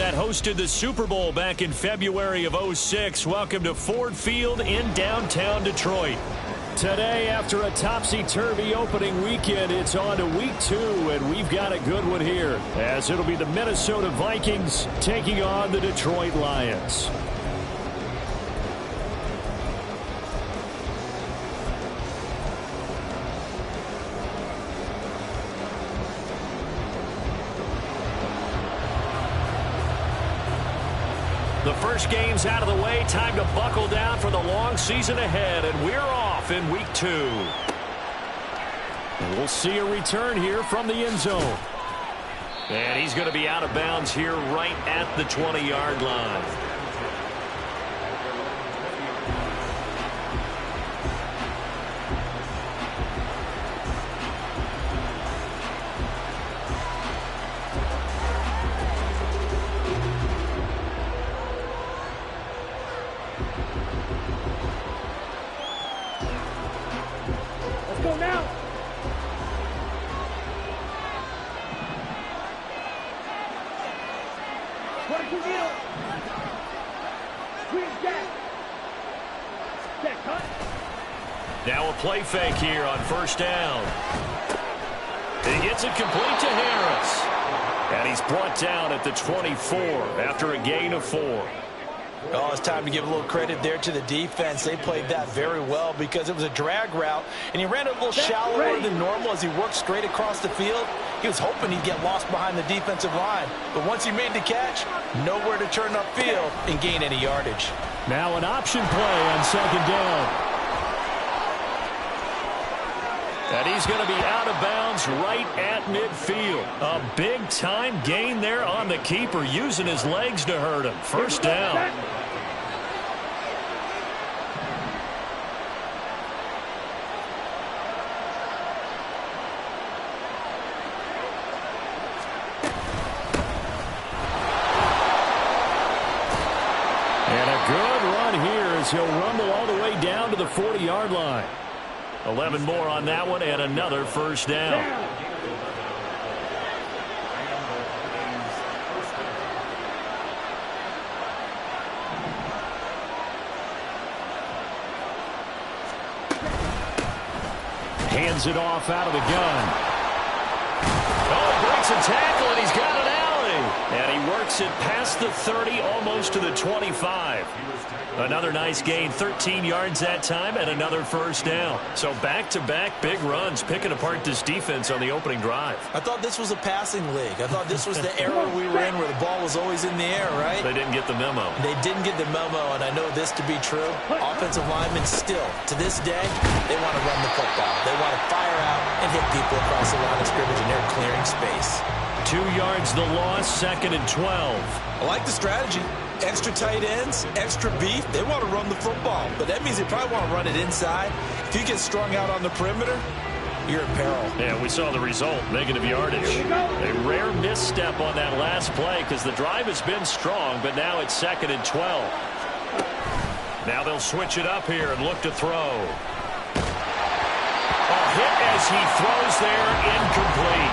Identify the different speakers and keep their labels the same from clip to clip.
Speaker 1: that hosted the Super Bowl back in February of '06. Welcome to Ford Field in downtown Detroit. Today, after a topsy-turvy opening weekend, it's on to week 2, and we've got a good one here, as it'll be the Minnesota Vikings taking on the Detroit Lions. The first game's out of the way. Time to buckle down for the long season ahead, and we're off in week 2. And we'll see a return here from the end zone. And he's going to be out of bounds here right at the 20-yard line. Now a play fake here on first down. He gets it complete to Harris. And he's brought down at the 24 after a gain of 4.
Speaker 2: Oh, it's time to give a little credit there to the defense. They played that very well because it was a drag route, and he ran it a little shallower than normal as he worked straight across the field. He was hoping he'd get lost behind the defensive line, but once he made the catch, nowhere to turn upfield and gain any yardage.
Speaker 1: Now an option play on second down. And he's going to be out of bounds right at midfield. A big-time gain there on the keeper, using his legs to hurt him. First down. And a good run here as he'll rumble all the way down to the 40-yard line. 11 more on that one, and another first down. Hands it off out of the gun. Oh, he breaks a tackle, and he's got an alley. And he works it past the 30, almost to the 25. Another nice gain, 13 yards that time, and another first down. So back-to-back big runs, picking apart this defense on the opening drive.
Speaker 2: I thought this was a passing league. I thought this was the era we were in where the ball was always in the air, right?
Speaker 1: They didn't get the memo.
Speaker 2: They didn't get the memo, and I know this to be true. Offensive linemen still, to this day, they want to run the football. They want to fire out and hit people across the line of scrimmage, and they're clearing space.
Speaker 1: 2 yards the loss, 2nd and 12.
Speaker 2: I like the strategy. Extra tight ends, extra beef. They want to run the football, but that means they probably want to run it inside. If you get strung out on the perimeter, you're in peril.
Speaker 1: Yeah, we saw the result, negative yardage. A rare misstep on that last play because the drive has been strong, but now it's 2nd and 12. Now they'll switch it up here and look to throw. A hit as he throws there, incomplete.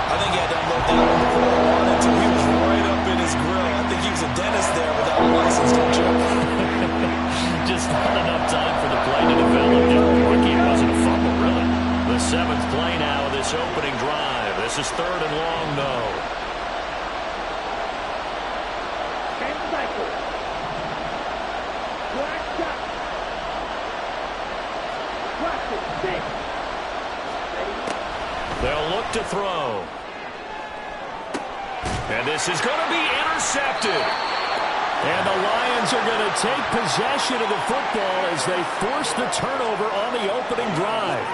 Speaker 2: I think he had to unload that one before he wanted to. He was right up in his grill. I think he was a dentist there without a license, don't you?
Speaker 1: Just not enough time for the play to develop. Lucky it wasn't a fumble, really. The 7th play now of this opening drive. This is 3rd and long, though. They'll look to throw. And this is going to be intercepted. And the Lions are going to take possession of the football as they force the turnover on the opening drive.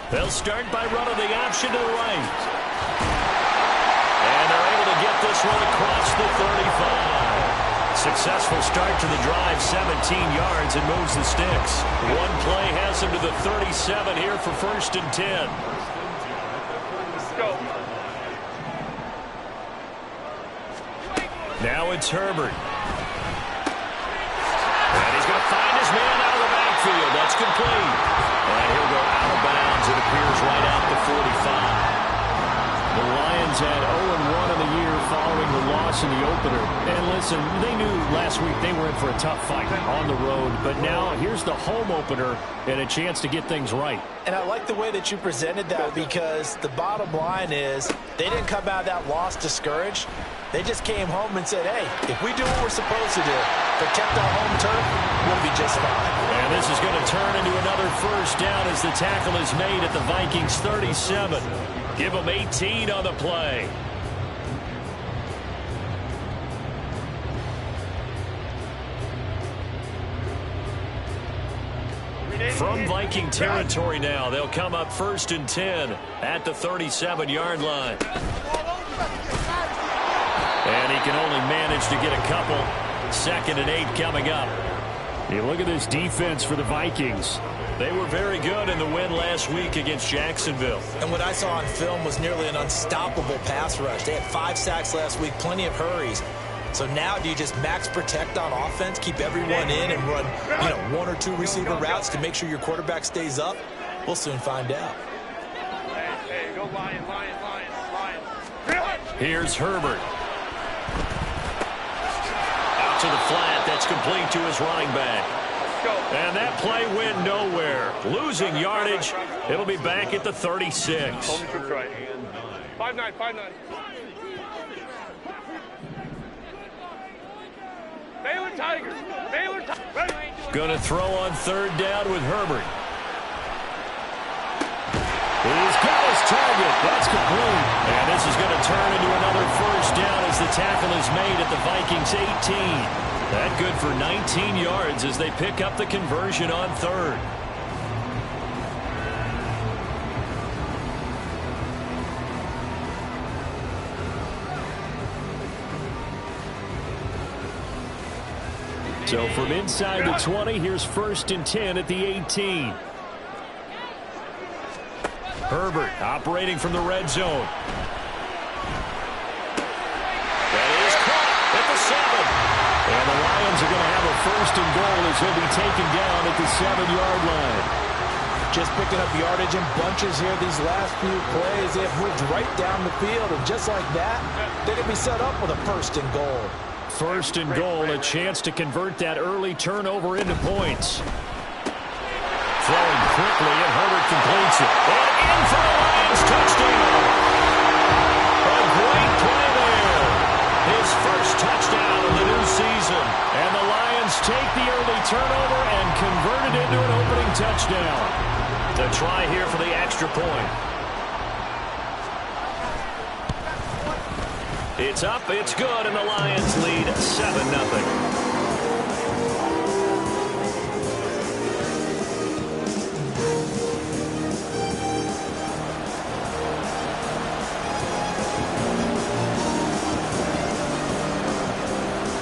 Speaker 1: They'll start by running the option to the right. And they're able to get this one across the 35. Successful start to the drive, 17 yards, and moves the sticks. One play has him to the 37 here for 1st and 10. Now it's Herbert. And he's going to find his man out of the backfield. That's complete. And he'll go out of bounds. It appears right at the 45. The Lions had 0-1 in the year following the loss in the opener. And listen, they knew last week they were in for a tough fight on the road. But now here's the home opener and a chance to get things right.
Speaker 2: And I like the way that you presented that, because the bottom line is they didn't come out of that loss discouraged. They just came home and said, hey, if we do what we're supposed to do, protect our home turf, we'll be just fine.
Speaker 1: And this is going to turn into another first down as the tackle is made at the Vikings 37. Give them 18 on the play. From Viking territory now, they'll come up 1st and 10 at the 37-yard line. And he can only manage to get a couple. 2nd and 8 coming up. You look at this defense for the Vikings. They were very good in the win last week against Jacksonville.
Speaker 2: And what I saw on film was nearly an unstoppable pass rush. They had 5 sacks last week, plenty of hurries. So now do you just max protect on offense, keep everyone in, and run 1 or 2 receiver routes to make sure your quarterback stays up? We'll soon find out.
Speaker 3: Hey, go Lion.
Speaker 1: Here's Herbert. Out to the flat. That's complete to his running back. And that play went nowhere. Losing yardage. It'll be back at the 36.
Speaker 3: 5-9. Baylor Tigers.
Speaker 1: Going to throw on 3rd down with Herbert. He's got his target. That's complete. And this is going to turn into another first down as the tackle is made at the Vikings 18. That good for 19 yards as they pick up the conversion on 3rd. So from inside the 20, here's 1st and 10 at the 18. Herbert operating from the red zone. That is caught at the 7. And the Lions are going to have a 1st and goal as he'll be taken down at the 7-yard line.
Speaker 2: Just picking up yardage in bunches here these last few plays. They have moved right down the field, and just like that, they can be set up with a 1st and goal.
Speaker 1: 1st and goal, a chance to convert that early turnover into points. Throwing quickly, and Herbert completes it. And in for the Lions touchdown. A great play there. His first touchdown of the new season. And the Lions take the early turnover and convert it into an opening touchdown. The try here for the extra point. It's up, it's good, and the Lions lead 7-0.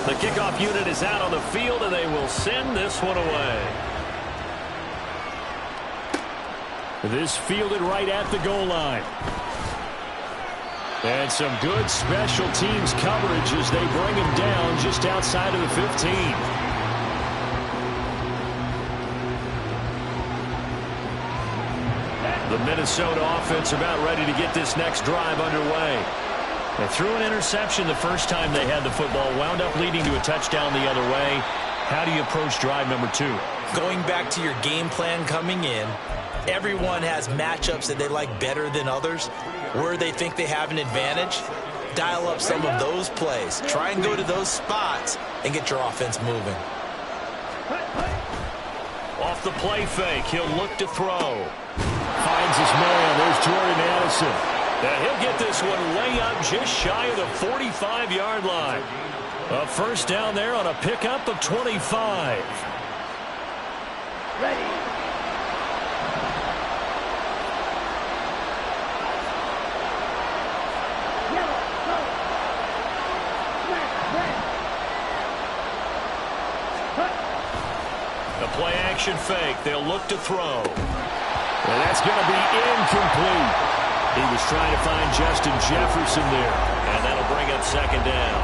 Speaker 1: The kickoff unit is out on the field, and they will send this one away. This fielded right at the goal line. And some good special teams coverage as they bring him down just outside of the 15. The Minnesota offense about ready to get this next drive underway. They threw an interception the first time they had the football, wound up leading to a touchdown the other way. How do you approach drive number 2?
Speaker 2: Going back to your game plan coming in, everyone has matchups that they like better than others. Where they think they have an advantage, dial up some of those plays. Try and go to those spots and get your offense moving.
Speaker 1: Off the play fake, he'll look to throw. Finds his man. There's Jordan Addison. And he'll get this one way up just shy of the 45-yard line. A first down there on a pickup of 25.
Speaker 3: Ready.
Speaker 1: The play action fake. They'll look to throw. And that's going to be incomplete. He was trying to find Justin Jefferson there. And that'll bring up 2nd down.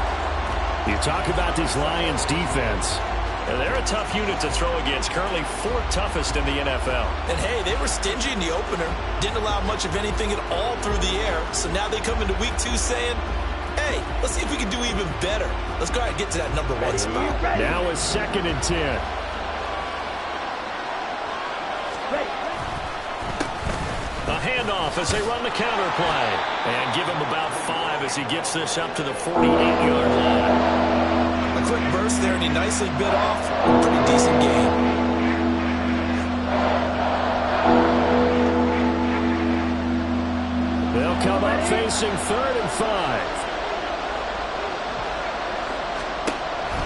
Speaker 1: You talk about this Lions defense. They're a tough unit to throw against, currently 4th toughest in the NFL.
Speaker 2: And, hey, they were stingy in the opener. Didn't allow much of anything at all through the air. So now they come into week 2 saying, hey, let's see if we can do even better. Let's go ahead and get to that number 1 spot.
Speaker 1: Now a 2nd and 10. A handoff as they run the counter play. And give him about 5 as he gets this up to the 48-yard line.
Speaker 2: A quick burst there, and he nicely bit off a pretty decent game.
Speaker 1: They'll come up facing 3rd and 5.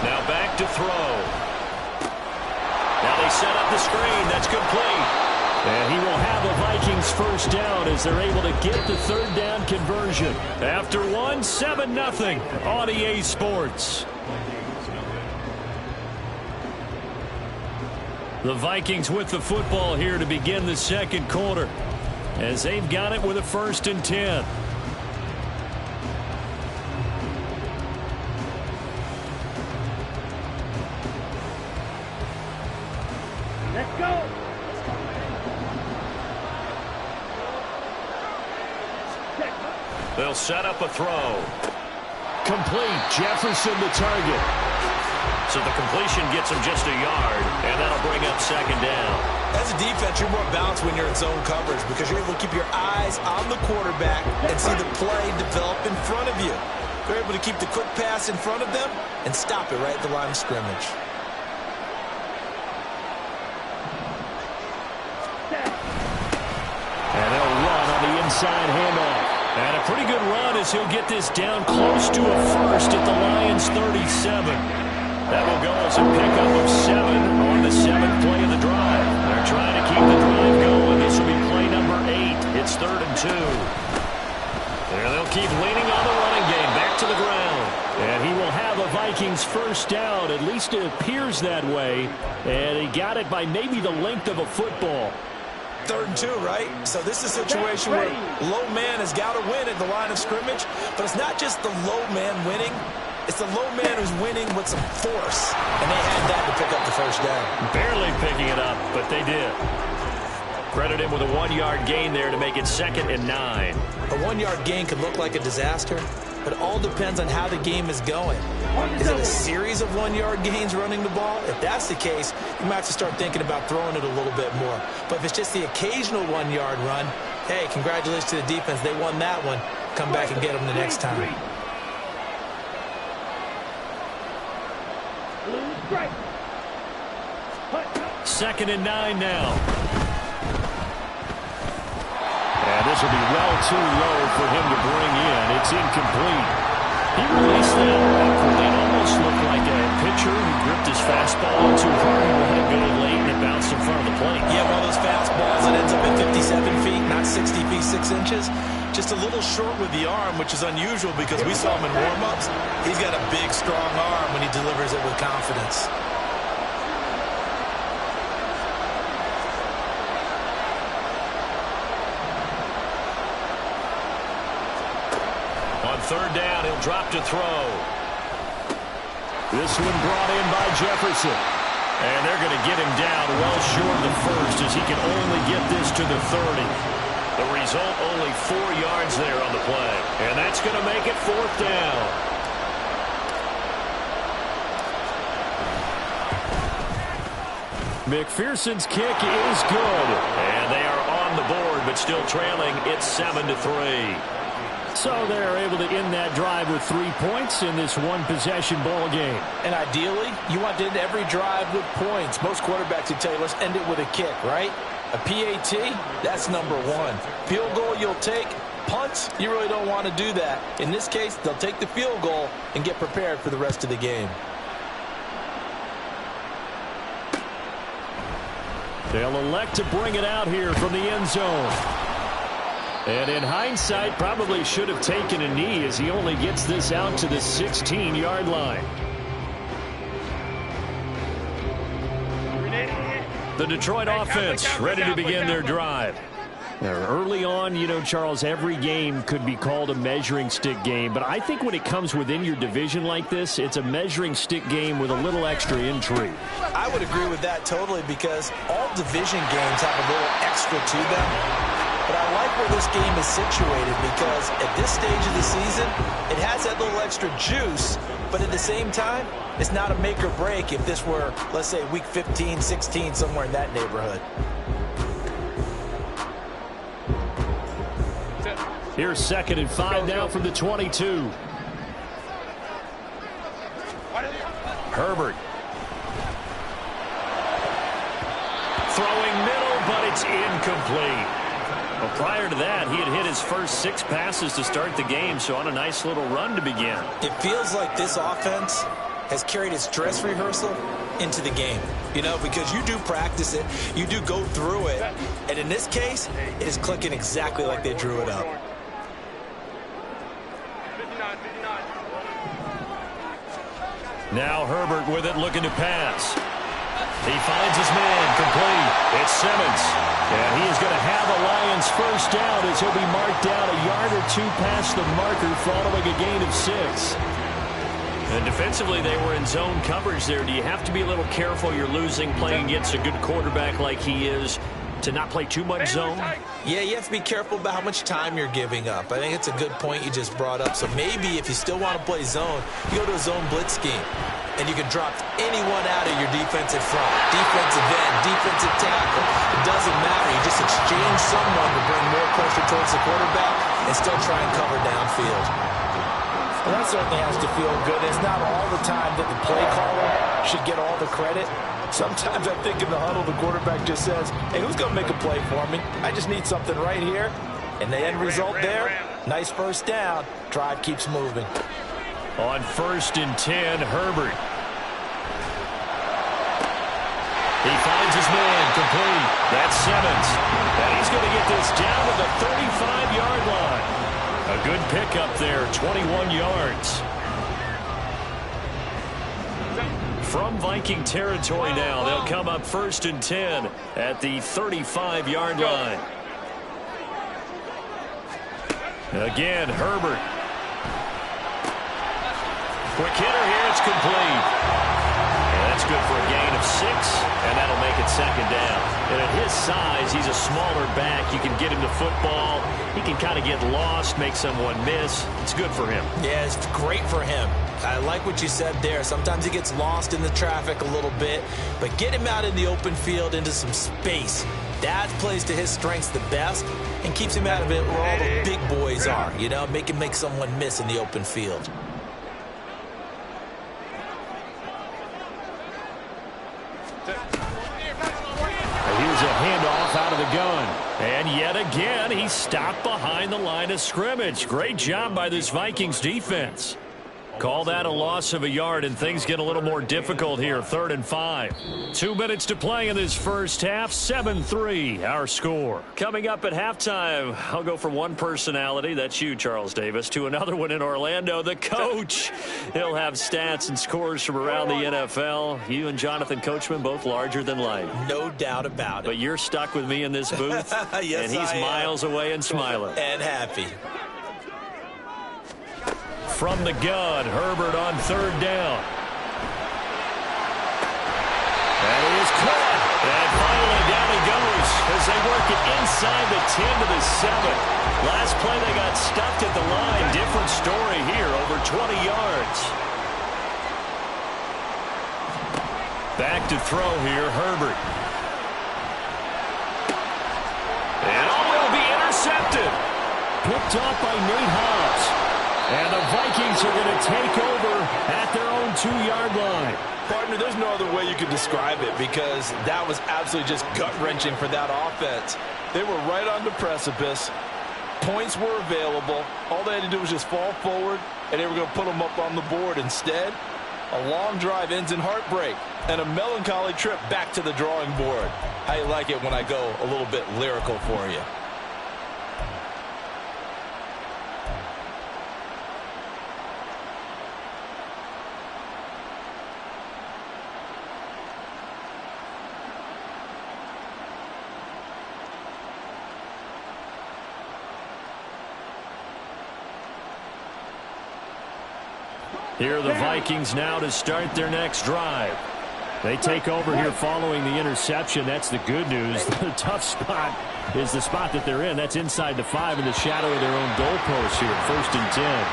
Speaker 1: Now back to throw. Now they set up the screen. That's complete. And he will have a Vikings first down as they're able to get the 3rd down conversion. After 1, 7-0 on EA Sports. The Vikings with the football here to begin the 2nd quarter as they've got it with a 1st and 10.
Speaker 3: Let's go.
Speaker 1: They'll set up a throw. Complete. Jefferson the target. So the completion gets him just a yard, and that'll bring up 2nd down.
Speaker 2: As a defense, you're more balanced when you're in zone coverage because you're able to keep your eyes on the quarterback and see the play develop in front of you. You're able to keep the quick pass in front of them and stop it right at the line of scrimmage.
Speaker 1: And they'll run on the inside handoff. And a pretty good run as he'll get this down close to a 1st at the Lions 37. That will go as a pickup of 7 on the 7th play of the drive. They're trying to keep the drive going. This will be play number 8. It's 3rd and 2. There they'll keep leaning on the running game. Back to the ground. And he will have a Vikings first down. At least it appears that way. And he got it by maybe the length of a football.
Speaker 2: 3rd and 2, right? So this is a situation where low man has got to win at the line of scrimmage. But it's not just the low man winning. It's the low man who's winning with some force. And they had that to pick up the first down.
Speaker 1: Barely picking it up, but they did. Credit him with a 1-yard gain there to make it 2nd and 9.
Speaker 2: A 1-yard gain could look like a disaster, but it all depends on how the game is going. Is it a series of 1-yard gains running the ball? If that's the case, you might have to start thinking about throwing it a little bit more. But if it's just the occasional 1-yard run, hey, congratulations to the defense. They won that one. Come back and get them the next time.
Speaker 1: Second and 9 now. And this will be well too low for him to bring in. It's incomplete. He released that awkwardly. It almost looked like a pitcher who gripped his fastball too hard and let it go late and it bounced in front of the plate.
Speaker 2: Yeah, one of those fastballs that ends up at 57 feet, not 60 feet, 6 inches. Just a little short with the arm, which is unusual because we saw him in warm-ups. He's got a big, strong arm when he delivers it with confidence.
Speaker 1: On 3rd down, he'll drop to throw. This one brought in by Jefferson. And they're going to get him down well short of the 1st as he can only get this to the 30. The result, only 4 yards there on the play. And that's going to make it 4th down. McPherson's kick is good. And they are on the board, but still trailing. It's 7-3. So they're able to end that drive with 3 points in this one-possession ball game.
Speaker 2: And ideally, you want to end every drive with points. Most quarterbacks would tell you, let's end it with a kick, right? A PAT, that's number 1. Field goal you'll take. Punts, you really don't want to do that. In this case, they'll take the field goal and get prepared for the rest of the game.
Speaker 1: They'll elect to bring it out here from the end zone. And in hindsight, probably should have taken a knee as he only gets this out to the 16-yard line. The Detroit offense ready to begin their drive. Early on, you know, Charles, every game could be called a measuring stick game. But I think when it comes within your division like this, it's a measuring stick game with a little extra intrigue.
Speaker 2: I would agree with that totally because all division games have a little extra to them. But I like where this game is situated because at this stage of the season, it has that little extra juice. But at the same time, it's not a make or break if this were, let's say, week 15, 16, somewhere in that neighborhood.
Speaker 1: Here's 2nd and 5 now from the 22. Herbert. Throwing middle, but it's incomplete. Well, prior to that, he had hit his first 6 passes to start the game, so on a nice little run to begin.
Speaker 2: It feels like this offense has carried its dress rehearsal into the game, you know, because you do practice it, you do go through it, and in this case, it is clicking exactly like they drew it up.
Speaker 1: Now Herbert with it, looking to pass. He finds his man, complete. It's Simmons. And he is going to have the Lions first down as he'll be marked down a yard or 2 past the marker following a gain of 6. And defensively, they were in zone coverage there. Do you have to be a little careful you're losing playing against a good quarterback like he is to not play too much zone?
Speaker 2: Yeah, you have to be careful about how much time you're giving up. I think it's a good point you just brought up. So maybe if you still want to play zone, you go to a zone blitz scheme. And you can drop anyone out of your defensive front, defensive end, defensive tackle. It doesn't matter. You just exchange someone to bring more pressure towards the quarterback and still try and cover downfield. Well, that certainly has to feel good. It's not all the time that the play caller should get all the credit. Sometimes I think in the huddle, the quarterback just says, hey, who's going to make a play for me? I just need something right here. And the end result there, nice first down. Drive keeps moving.
Speaker 1: On 1st and 10, Herbert. He finds his man, complete. That's Simmons. And he's going to get this down to the 35-yard line. A good pickup there, 21 yards. From Viking territory now, they'll come up 1st and 10 at the 35-yard line. Again, Herbert. Quick hitter here, it's complete. And that's good for a gain of 6, and that'll make it 2nd down. And at his size, he's a smaller back. You can get him the football. He can kind of get lost, make someone miss. It's good for him.
Speaker 2: Yeah, it's great for him. I like what you said there. Sometimes he gets lost in the traffic a little bit, but get him out in the open field into some space. That plays to his strengths the best and keeps him out of it where all the big boys are, you know, make someone miss in the open field.
Speaker 1: Here's a handoff out of the gun. And yet again, he's stopped behind the line of scrimmage. Great job by this Vikings defense. Call that a loss of a yard, and things get a little more difficult here. 3rd and 5. 2 minutes to play in this first half. 7-3, our score. Coming up at halftime, I'll go from one personality, that's you, Charles Davis, to another one in Orlando, the coach. He'll have stats and scores from around the NFL. You and Jonathan Coachman, both larger than life.
Speaker 2: No doubt about it.
Speaker 1: But you're stuck with me in this booth,
Speaker 2: yes,
Speaker 1: and he's miles away and smiling.
Speaker 2: And happy.
Speaker 1: From the gun, Herbert on 3rd down. And he is caught. And finally down he goes as they work it inside the 10 to the 7. Last play they got stuffed at the line. Different story here, over 20 yards. Back to throw here, Herbert. And will be intercepted. Picked off by Nate Hobbs. And the Vikings are going to take over at their own 2-yard line.
Speaker 4: Partner, there's no other way you could describe it because that was absolutely just gut-wrenching for that offense. They were right on the precipice. Points were available. All they had to do was just fall forward, and they were going to put them up on the board. Instead, a long drive ends in heartbreak and a melancholy trip back to the drawing board. How you like it when I go a little bit lyrical for you?
Speaker 1: Here are the Vikings now to start their next drive. They take over here following the interception. That's the good news. The tough spot is the spot that they're in. That's inside the 5 in the shadow of their own goalpost here, 1st and 10.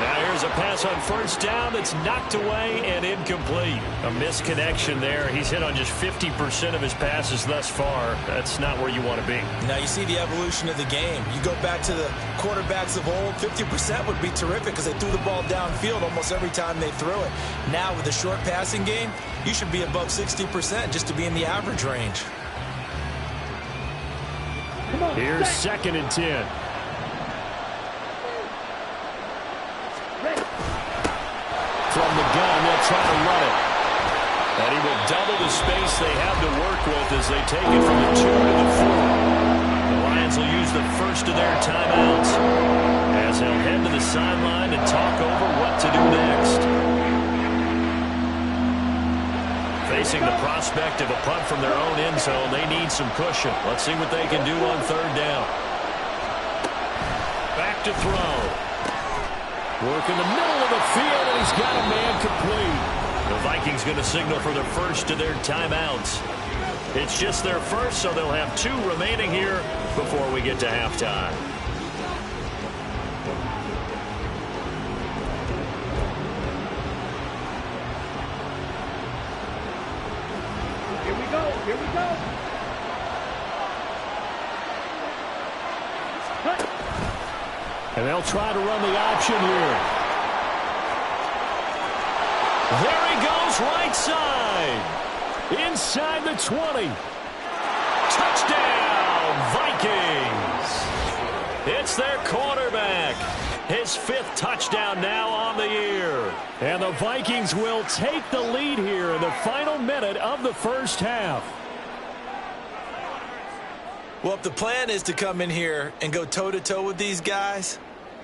Speaker 1: Now here's a pass on 1st down that's knocked away and incomplete. A misconnection there. He's hit on just 50% of his passes thus far. That's not where you want to be.
Speaker 2: Now you see the evolution of the game. You go back to the quarterbacks of old, 50% would be terrific because they threw the ball downfield almost every time they threw it. Now with the short passing game, you should be above 60% just to be in the average range.
Speaker 1: Here's 2nd and 10. From the gun, they'll try to run it. And he will double the space they have to work with as they take it from the 2 to the 4. The Lions will use the first of their timeouts as they'll head to the sideline and talk over what to do next. Facing the prospect of a punt from their own end zone, they need some cushion. Let's see what they can do on 3rd down. Back to throw. Work in the middle of the field, and he's got a man complete. The Vikings going to signal for the first of their timeouts. It's just their first, so they'll have 2 remaining here before we get to halftime.
Speaker 3: Here we go. Here we go. Cut.
Speaker 1: And they'll try to run the option here. There he goes, right side. Inside the 20. Touchdown, Vikings. It's their quarterback. His 5th touchdown now on the year. And the Vikings will take the lead here in the final minute of the first half.
Speaker 2: Well, if the plan is to come in here and go toe-to-toe with these guys,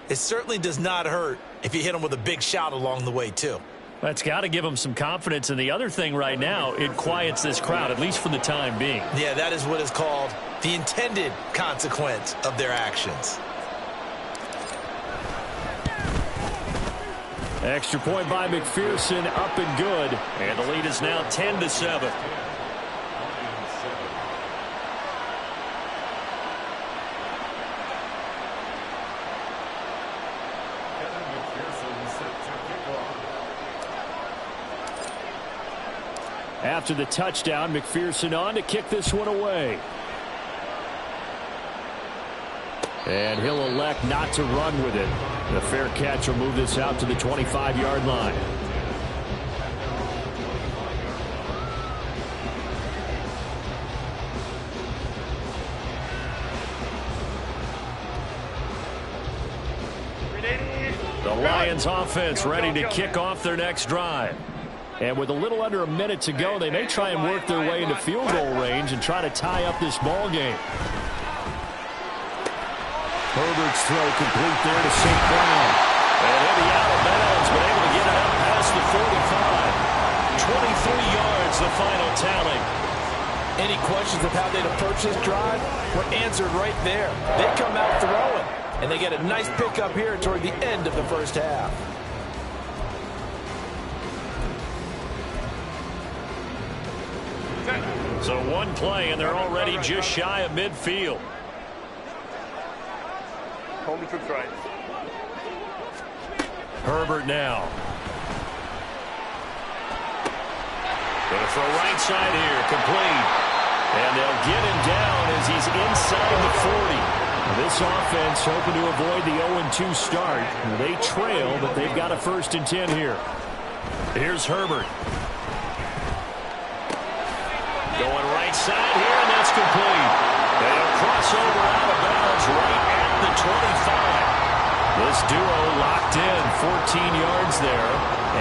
Speaker 2: it certainly does not hurt if you hit them with a big shot along the way, too.
Speaker 1: That's got to give them some confidence. And the other thing right now, it quiets this crowd, at least for the time being.
Speaker 2: Yeah, that is what is called the intended consequence of their actions.
Speaker 1: Extra point by McPherson, up and good. And the lead is now 10-7. After the touchdown, McPherson on to kick this one away. And he'll elect not to run with it. The fair catch will move this out to the 25-yard line. The Lions offense ready to kick off their next drive. And with a little under a minute to go, they may try and work their way into field goal range and try to tie up this ball game. Herbert's throw complete there to St. Brown. And he'll be out of bounds, but able to get it up past the 45. 23 yards, the final tally.
Speaker 2: Any questions of how they'd approach this drive were answered right there. They come out throwing, and they get a nice pickup here toward the end of the first half.
Speaker 1: So one play, and they're already just shy of midfield.
Speaker 3: Home trips right.
Speaker 1: Herbert now. Going to throw right side here, complete. And they'll get him down as he's inside the 40. This offense hoping to avoid the 0-2 start. They trail, but they've got a 1st and 10 here. Here's Herbert. Going right side here, and that's complete. They'll cross over out of bounds right at the 25. This duo locked in, 14 yards there,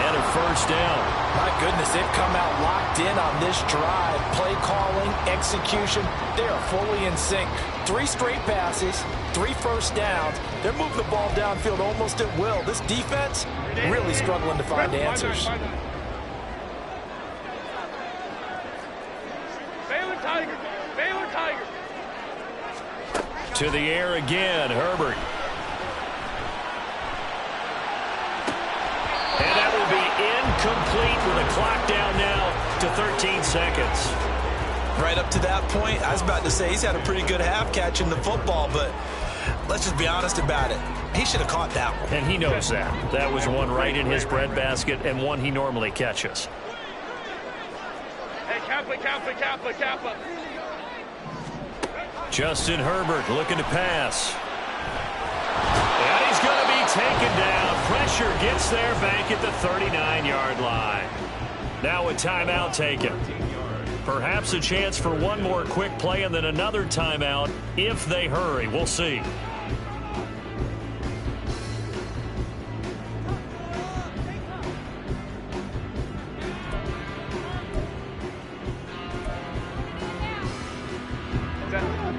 Speaker 1: and a 1st down.
Speaker 2: My goodness, they've come out locked in on this drive. Play calling, execution, they are fully in sync. 3 straight passes, 3 first downs. They're moving the ball downfield almost at will. This defense really struggling to find answers.
Speaker 3: Baylor Tiger.
Speaker 1: To the air again, Herbert. with the clock down now to 13 seconds.
Speaker 2: Right up to that point, I was about to say he's had a pretty good half catching the football, but let's just be honest about it. He should have caught that one.
Speaker 1: And he knows that. That was one right in his breadbasket and one he normally catches.
Speaker 3: Hey, Kappa.
Speaker 1: Justin Herbert looking to pass. And he's going to be taken down. Pressure gets there back at the 39-yard line. Now a timeout taken. Perhaps a chance for one more quick play and then another timeout if they hurry. We'll see.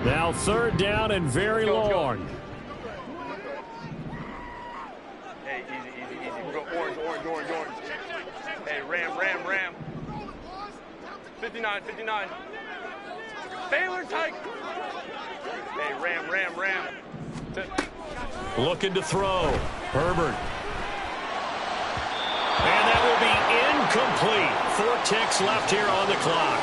Speaker 1: Now third down and very long.
Speaker 3: Hey, easy. We're going orange. Hey, ram. 59. Baylor Tiger. Hey, ram.
Speaker 1: Looking to throw. Herbert. And that will be incomplete. 4 ticks left here on the clock.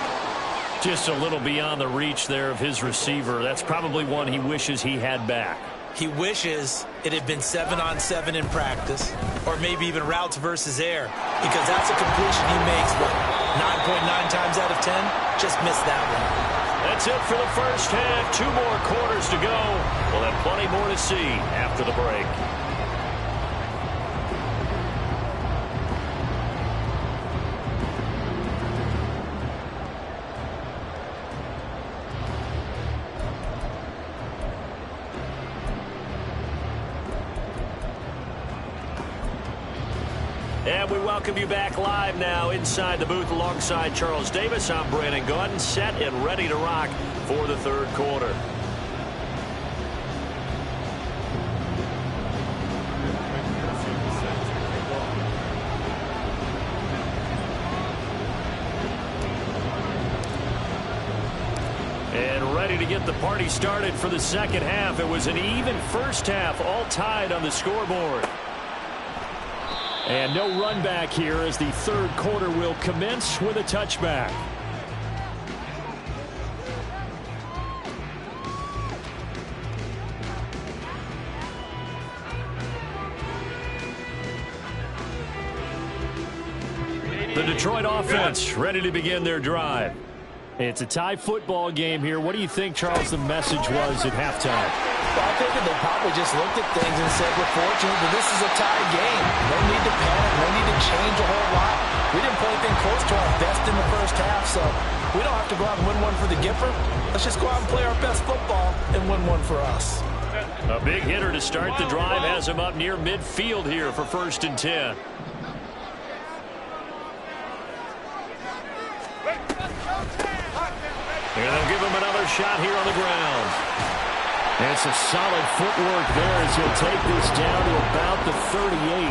Speaker 1: Just a little beyond the reach there of his receiver. That's probably one he wishes he had back.
Speaker 2: He wishes it had been 7-on-7 in practice, or maybe even routes versus air, because that's a completion he makes, what, 9.9 times out of 10? Just missed that one.
Speaker 1: That's it for the first half. 2 more quarters to go. We'll have plenty more to see after the break. And we welcome you back live now inside the booth alongside Charles Davis. I'm Brandon Gordon, set and ready to rock for the third quarter. And ready to get the party started for the second half. It was an even first half, all tied on the scoreboard. And no run back here as the third quarter will commence with a touchback. The Detroit offense ready to begin their drive. It's a tie football game here. What do you think, Charles, the message was at halftime?
Speaker 2: Well, I figured they probably just looked at things and said, we're fortunate that this is a tie game. No need to panic. No need to change a whole lot. We didn't play anything close to our best in the first half, so we don't have to go out and win one for the Gipper. Let's just go out and play our best football and win one for us.
Speaker 1: A big hitter to start the drive has him up near midfield here for 1st and 10. And they'll give him another shot here on the ground. And it's a solid footwork there as he'll take this down to about the 38.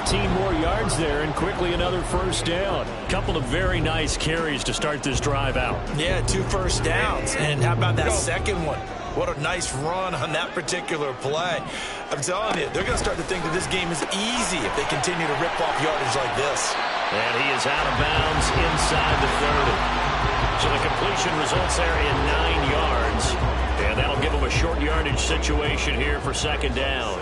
Speaker 1: 15 more yards there and quickly another first down. Couple of very nice carries to start this drive out.
Speaker 2: Yeah, 2 first downs. And how about that second one? What a nice run on that particular play. I'm telling you, they're going to start to think that this game is easy if they continue to rip off yardage like this.
Speaker 1: And he is out of bounds inside the 30. So the completion results there in 9 yards. And that'll give them a short yardage situation here for second down.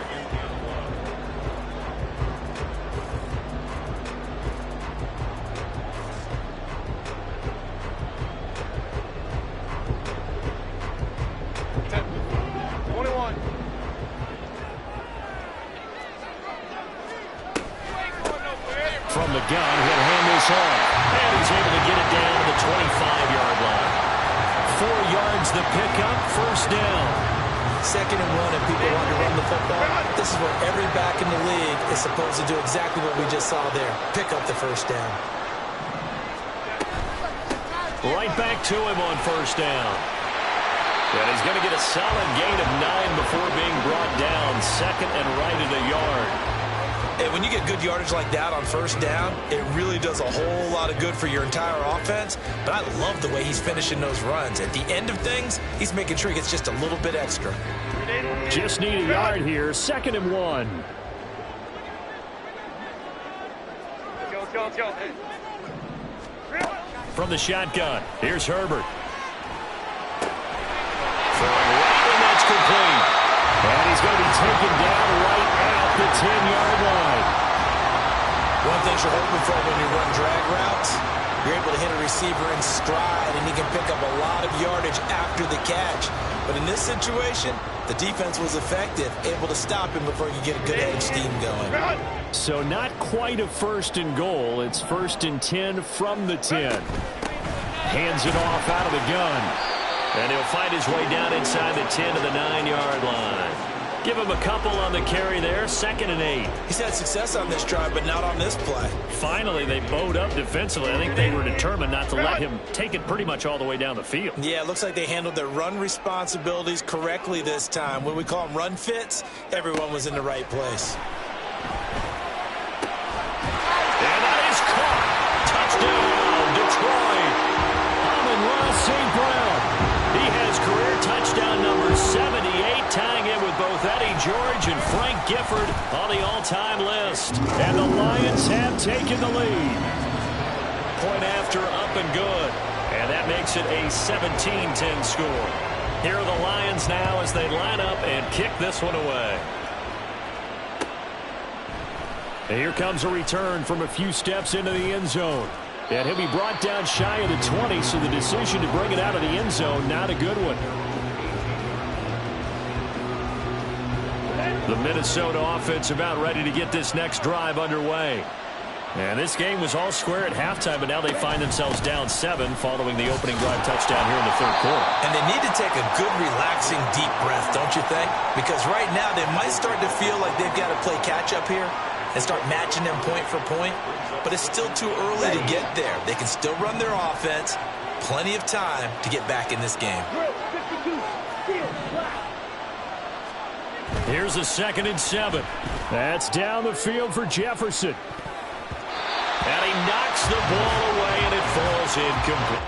Speaker 1: From the gun, he'll hand this off. And he's able to get it down to the 25-yard line. 4 yards the pickup, first down.
Speaker 2: 2nd and 1 if people want to run the football. This is where every back in the league is supposed to do exactly what we just saw there. Pick up the first down.
Speaker 1: Right back to him on first down. And he's going to get a solid gain of 9 before being brought down. 2nd and right at a yard.
Speaker 2: And when you get good yardage like that on first down, it really does a whole lot of good for your entire offense. But I love the way he's finishing those runs. At the end of things, he's making sure he gets just a little bit extra.
Speaker 1: Just need a yard here. 2nd and 1.
Speaker 3: Let's go, let's go.
Speaker 1: From the shotgun, here's Herbert. Throwing right, and that's complete. And he's going to be taken down right at the 10-yard line.
Speaker 2: One thing you're hoping for when you run drag routes, you're able to hit a receiver in stride, and he can pick up a lot of yardage after the catch. But in this situation, the defense was effective, able to stop him before you get a good edge scheme going.
Speaker 1: So not quite a first and goal. It's 1st and 10 from the 10. Hands it off out of the gun. And he'll find his way down inside the 10 to the 9-yard line. Give him a couple on the carry there, 2nd and 8.
Speaker 2: He's had success on this drive, but not on this play.
Speaker 1: Finally, they bowed up defensively. I think they were determined not to let him take it pretty much all the way down the field.
Speaker 2: Yeah, it looks like they handled their run responsibilities correctly this time. When we call them run fits, everyone was in the right place.
Speaker 1: And that is caught. Touchdown, Detroit. Amon-Ra St. Brown. He has career touchdown number 78, tying it with both Eddie George and Frank Gifford on the all-time list. And the Lions have taken the lead. Point after, up and good. And that makes it a 17-10 score. Here are the Lions now as they line up and kick this one away. And here comes a return from a few steps into the end zone. And he'll be brought down shy of the 20, so the decision to bring it out of the end zone, not a good one. The Minnesota offense about ready to get this next drive underway. And this game was all square at halftime, but now they find themselves down 7 following the opening drive touchdown here in the 3rd quarter.
Speaker 2: And they need to take a good, relaxing, deep breath, don't you think? Because right now they might start to feel like they've got to play catch-up here and start matching them point for point. But it's still too early to get there. They can still run their offense. Plenty of time to get back in this game.
Speaker 1: Here's a 2nd and 7. That's down the field for Jefferson. And he knocks the ball away, and it falls incomplete.